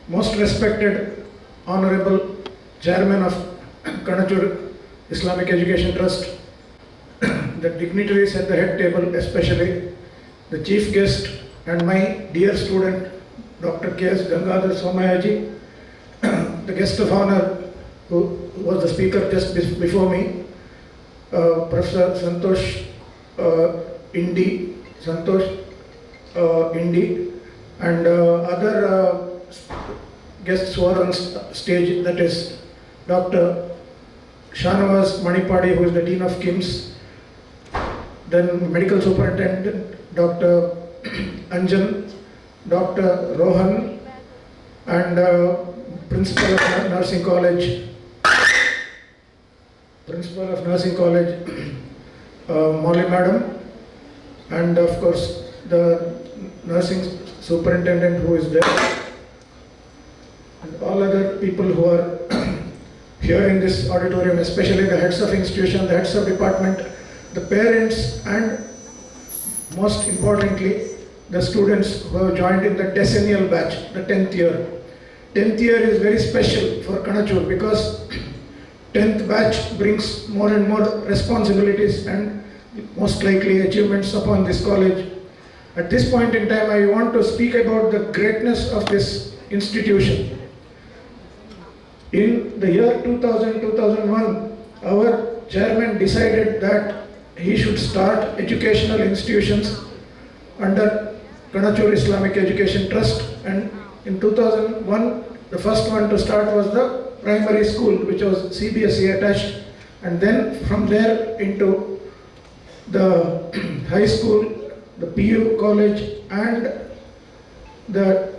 most respected Honorable Chairman of Kanachur Islamic Education Trust, the dignitaries at the head table, especially the chief guest and my dear student, Dr. K.S. Gangadhar Somayaji, the guest of honor who was the speaker just before me, Professor Santosh Indi, and other guests who are on stage, that is Dr. Shanawaz Manipadi, who is the Dean of KIMS, then Medical Superintendent Dr. Anjan, Dr. Rohan, and Principal of Nursing College, Molly Madam, and of course the Nursing Superintendent who is there, and all other people who are here in this auditorium, especially the heads of institution, the heads of department, the parents, and most importantly, the students who have joined in the decennial batch, the 10th year. 10th year is very special for Kanachur because 10th batch brings more and more responsibilities and most likely achievements upon this college. At this point in time, I want to speak about the greatness of this institution. In the year 2000-2001, our chairman decided that he should start educational institutions under Kanachur Islamic Education Trust, and in 2001, the first one to start was the primary school, which was CBSE attached, and then from there into the high school, the PU college, and the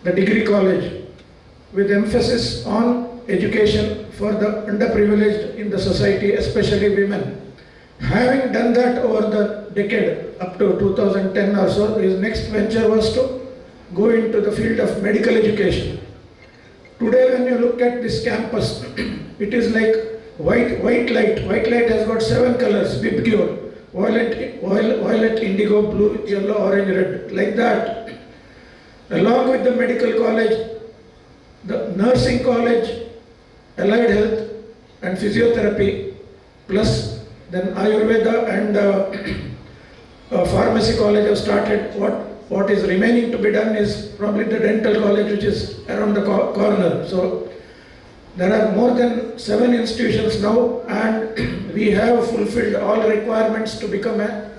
degree college, with emphasis on education for the underprivileged in the society, especially women. Having done that over the decade, up to 2010 or so, his next venture was to go into the field of medical education. Today when you look at this campus, it is like white light. White light has got 7 colors, Vibgyor, violet, indigo, blue, yellow, orange, red, like that. Along with the medical college, the nursing college, allied health and physiotherapy, plus then Ayurveda and pharmacy college have started. What is remaining to be done is probably the dental college, which is around the corner. So there are more than 7 institutions now, and we have fulfilled all requirements to become a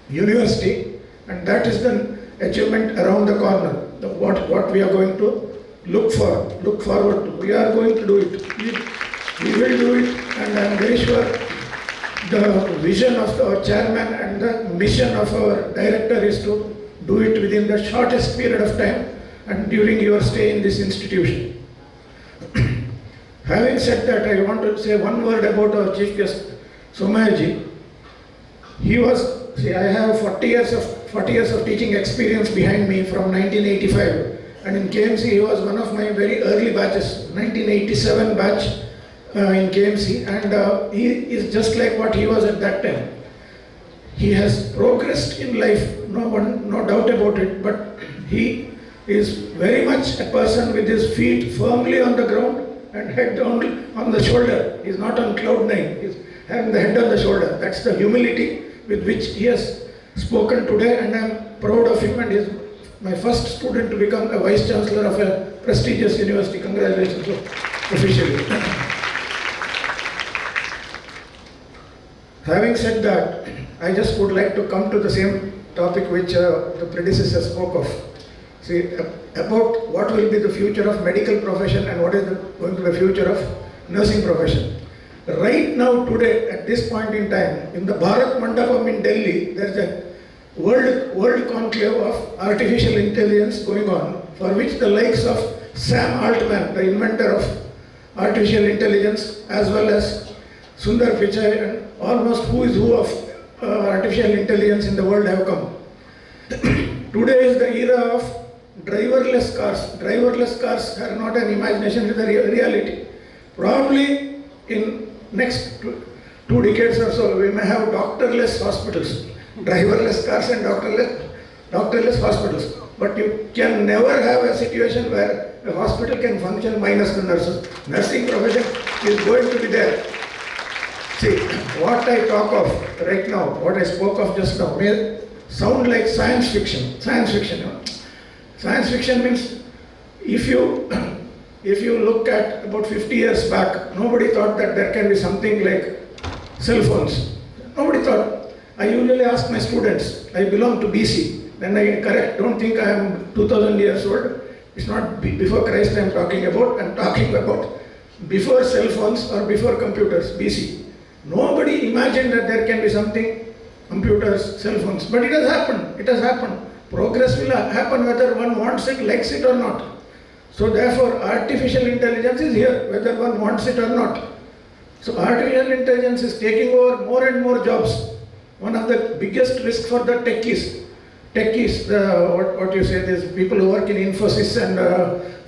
university, and that is the achievement around the corner. What we are going to look forward to. We are going to do it. We will do it, and I am very sure the vision of our chairman and the mission of our director is to do it within the shortest period of time and during your stay in this institution. Having said that, I want to say one word about our chief guest, Somayaji. I have 40 years of teaching experience behind me from 1985, and in KMC he was one of my very early batches, 1987 batch in KMC, and he is just like what he was at that time. He has progressed in life, no doubt about it, but he is very much a person with his feet firmly on the ground and head on the shoulder. He is not on cloud 9, he is having the head on the shoulder. That's the humility with which he has spoken today, and I am proud of him, and he is my first student to become a Vice Chancellor of a prestigious university. Congratulations officially. Having said that, I just would like to come to the same topic which the predecessor spoke of. See, about what will be the future of medical profession and what is going to be the future of nursing profession. Right now, today, at this point in time, in the Bharat Mandapam in Delhi, there is a world conclave of artificial intelligence going on, for which the likes of Sam Altman, the inventor of artificial intelligence, as well as Sundar Pichai, and almost who is who of artificial intelligence in the world have come. Today is the era of driverless cars. Driverless cars are not an imagination, it is a reality. Probably in next 2 decades or so, we may have doctorless hospitals. Driverless cars and doctorless hospitals. But you can never have a situation where a hospital can function minus the nurses. Nursing profession is going to be there. See, what I talk of right now, what I spoke of just now, may sound like science fiction. Science fiction, you know. Science fiction means if you look at about 50 years back, nobody thought that there can be something like cell phones. Nobody thought. I usually ask my students, I belong to BC. Then I correct, don't think I am 2000 years old. It's not before Christ I am talking about before cell phones or before computers, BC. Nobody imagined that there can be something, computers, cell phones. But it has happened. Progress will happen whether one wants it, likes it or not. So therefore, artificial intelligence is here, whether one wants it or not. So artificial intelligence is taking over more and more jobs. One of the biggest risks for the techies, what you say, these people who work in Infosys and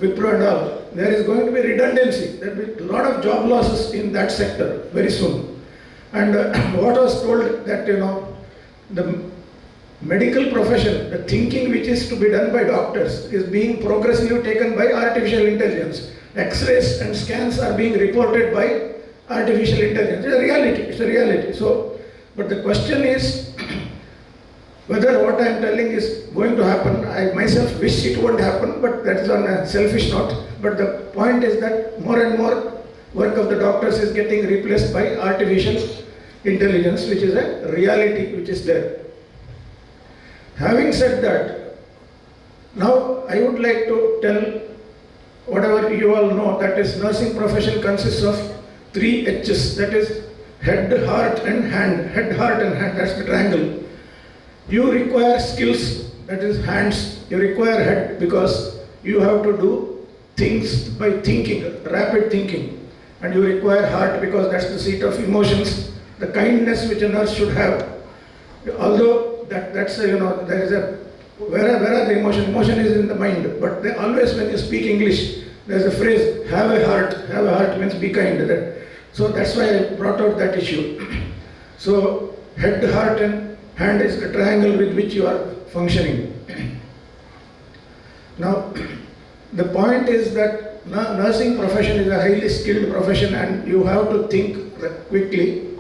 Wipro and all, there is going to be redundancy. There will be a lot of job losses in that sector very soon. And what was told that, you know, the medical profession, the thinking which is to be done by doctors is being progressively taken by artificial intelligence. X-rays and scans are being reported by artificial intelligence. It's a reality. So, but the question is whether what I am telling is going to happen. I myself wish it won't happen, but that is on a selfish note. But the point is that more and more work of the doctors is getting replaced by artificial intelligence, which is a reality which is there. Having said that, now I would like to tell whatever you all know, that is nursing profession consists of 3 H's, that is head, heart and hand. Head, heart and hand, that's the triangle. You require skills, that is hands. You require head because you have to do things by thinking, rapid thinking. And you require heart because that's the seat of emotions, the kindness which a nurse should have. Although that's a, you know, there is a, where are the emotion? Emotion is in the mind. But they, always when you speak English, there's a phrase, have a heart means be kind. So that's why I brought out that issue. So head, heart and hand is the triangle with which you are functioning. Now, the point is that nursing profession is a highly skilled profession and you have to think quickly,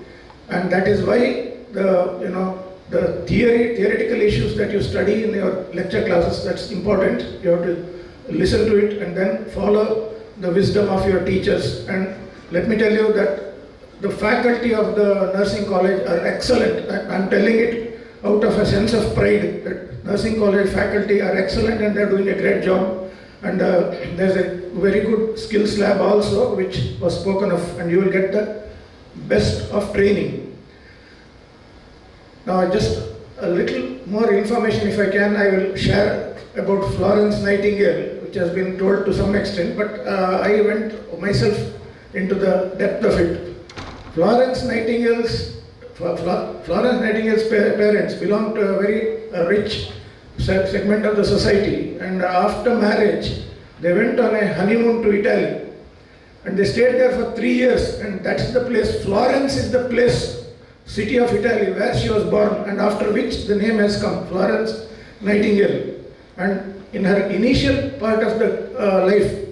and that is why the theoretical issues that you study in your lecture classes, that's important. You have to listen to it and then follow the wisdom of your teachers. And let me tell you that the faculty of the nursing college are excellent. I'm telling it out of a sense of pride that nursing college faculty are excellent and they're doing a great job. And there's a very good skills lab also which was spoken of, and you will get the best of training. Now just a little more information if I can, I will share about Florence Nightingale, which has been told to some extent, but I went myself into the depth of it. Florence Nightingale's parents belonged to a very rich segment of the society, and after marriage they went on a honeymoon to Italy and they stayed there for 3 years, and that's the place, Florence is the place, city of Italy where she was born, and after which the name has come, Florence Nightingale. And in her initial part of the life,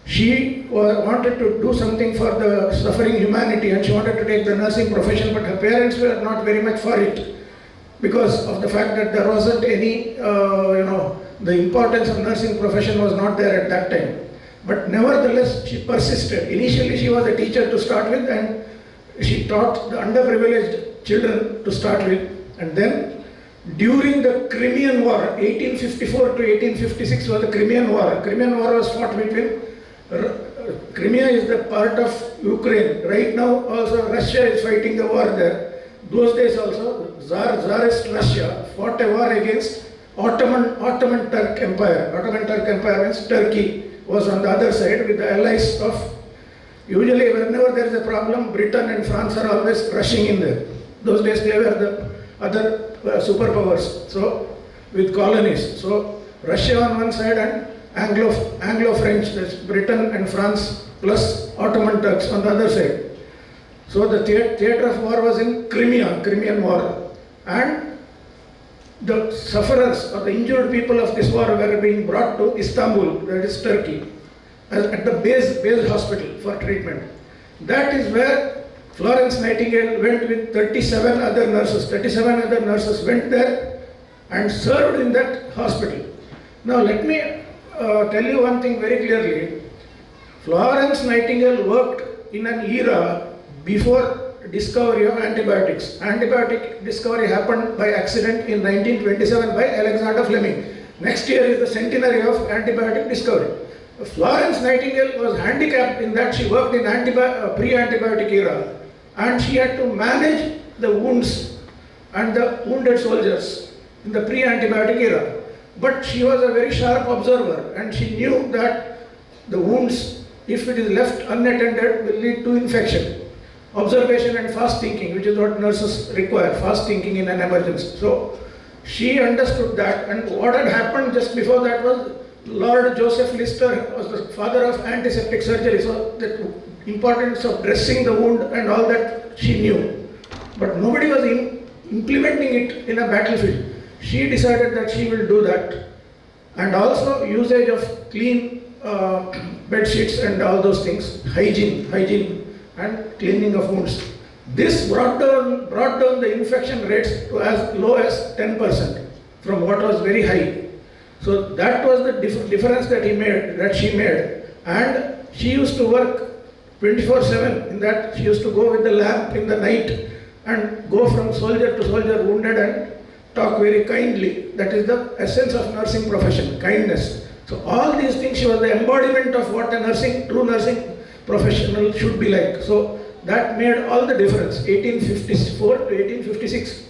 she wanted to do something for the suffering humanity and she wanted to take the nursing profession, but her parents were not very much for it because of the fact that there wasn't any, the importance of nursing profession was not there at that time. But nevertheless, she persisted. Initially, she was a teacher to start with and she taught the underprivileged children to start with. And then during the Crimean War, 1854 to 1856 was the Crimean War. Crimean War was fought between Crimea is the part of Ukraine. Right now also Russia is fighting the war there. Those days also Tsarist Russia fought a war against Ottoman Turk Empire. Ottoman Turk Empire means Turkey was on the other side with the allies of, usually whenever there is a problem, Britain and France are always rushing in there. Those days they were the other superpowers, so with colonies. So Russia on one side and Anglo-French, that's Britain and France plus Ottoman Turks on the other side. So the theatre of war was in Crimea, Crimean War. And the sufferers or the injured people of this war were being brought to Istanbul, that is Turkey, at the base hospital for treatment. That is where Florence Nightingale went with 37 other nurses. 37 other nurses went there and served in that hospital. Now let me tell you one thing very clearly. Florence Nightingale worked in an era before discovery of antibiotics. Antibiotic discovery happened by accident in 1927 by Alexander Fleming. Next year is the centenary of antibiotic discovery. Florence Nightingale was handicapped in that she worked in pre-antibiotic era, and she had to manage the wounds and the wounded soldiers in the pre-antibiotic era. But she was a very sharp observer, and she knew that the wounds, if it is left unattended, will lead to infection. Observation and fast thinking, which is what nurses require, fast thinking in an emergency. So she understood that, and what had happened just before that was Lord Joseph Lister was the father of antiseptic surgery, so the importance of dressing the wound and all that she knew. But nobody was implementing it in a battlefield. She decided that she will do that. And also usage of clean bed sheets and all those things, hygiene and cleaning of wounds. This brought down the infection rates to as low as 10% from what was very high. So that was the difference that she made. And she used to work 24/7 in that. She used to go with the lamp in the night and go from soldier to soldier wounded and talk very kindly. That is the essence of nursing profession, kindness. So all these things, she was the embodiment of what a true nursing professional should be like. So that made all the difference. 1854 to 1856.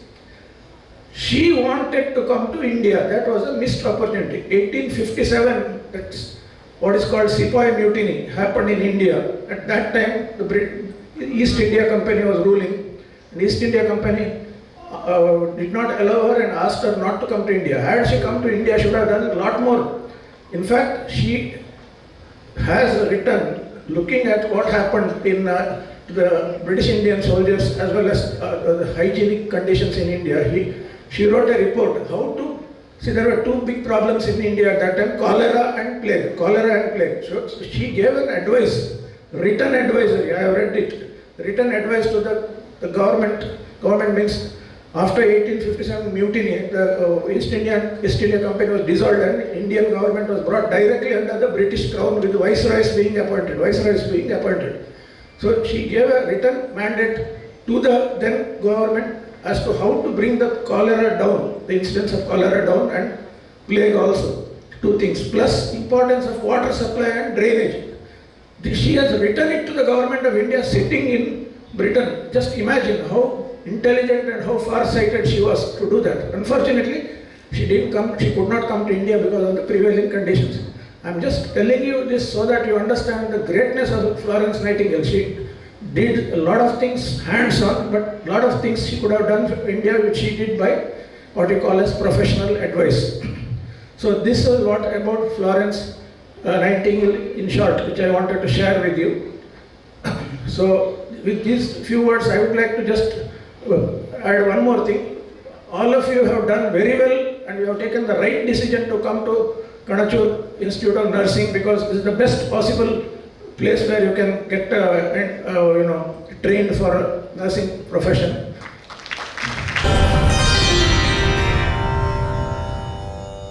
She wanted to come to India. That was a missed opportunity. 1857, that's what is called Sepoy Mutiny, happened in India. At that time, the East India Company was ruling. And East India Company did not allow her and asked her not to come to India. Had she come to India, she would have done a lot more. In fact, she has written, looking at what happened in the British Indian soldiers as well as the hygienic conditions in India. She wrote a report there were two big problems in India at that time, cholera and plague. So she gave an advice, written advisory, I have read it, written advice to the government. Government means after 1857 mutiny, the East India Company was dissolved and Indian government was brought directly under the British crown with viceroys being appointed. So she gave a written mandate to the then government as to how to bring the cholera down, the incidence of cholera down, and plague also. Two things, plus importance of water supply and drainage. She has written it to the government of India sitting in Britain. Just imagine how intelligent and how far-sighted she was to do that. Unfortunately, she could not come to India because of the prevailing conditions. I'm just telling you this so that you understand the greatness of Florence Nightingale. She did a lot of things hands-on, but a lot of things she could have done for India, which she did by what you call as professional advice. So this is what about Florence Nightingale in short, which I wanted to share with you. So with these few words, I would like to just add one more thing. All of you have done very well, and you have taken the right decision to come to Kanachur Institute of Nursing, because this is the best possible place where you can get trained for a nursing profession.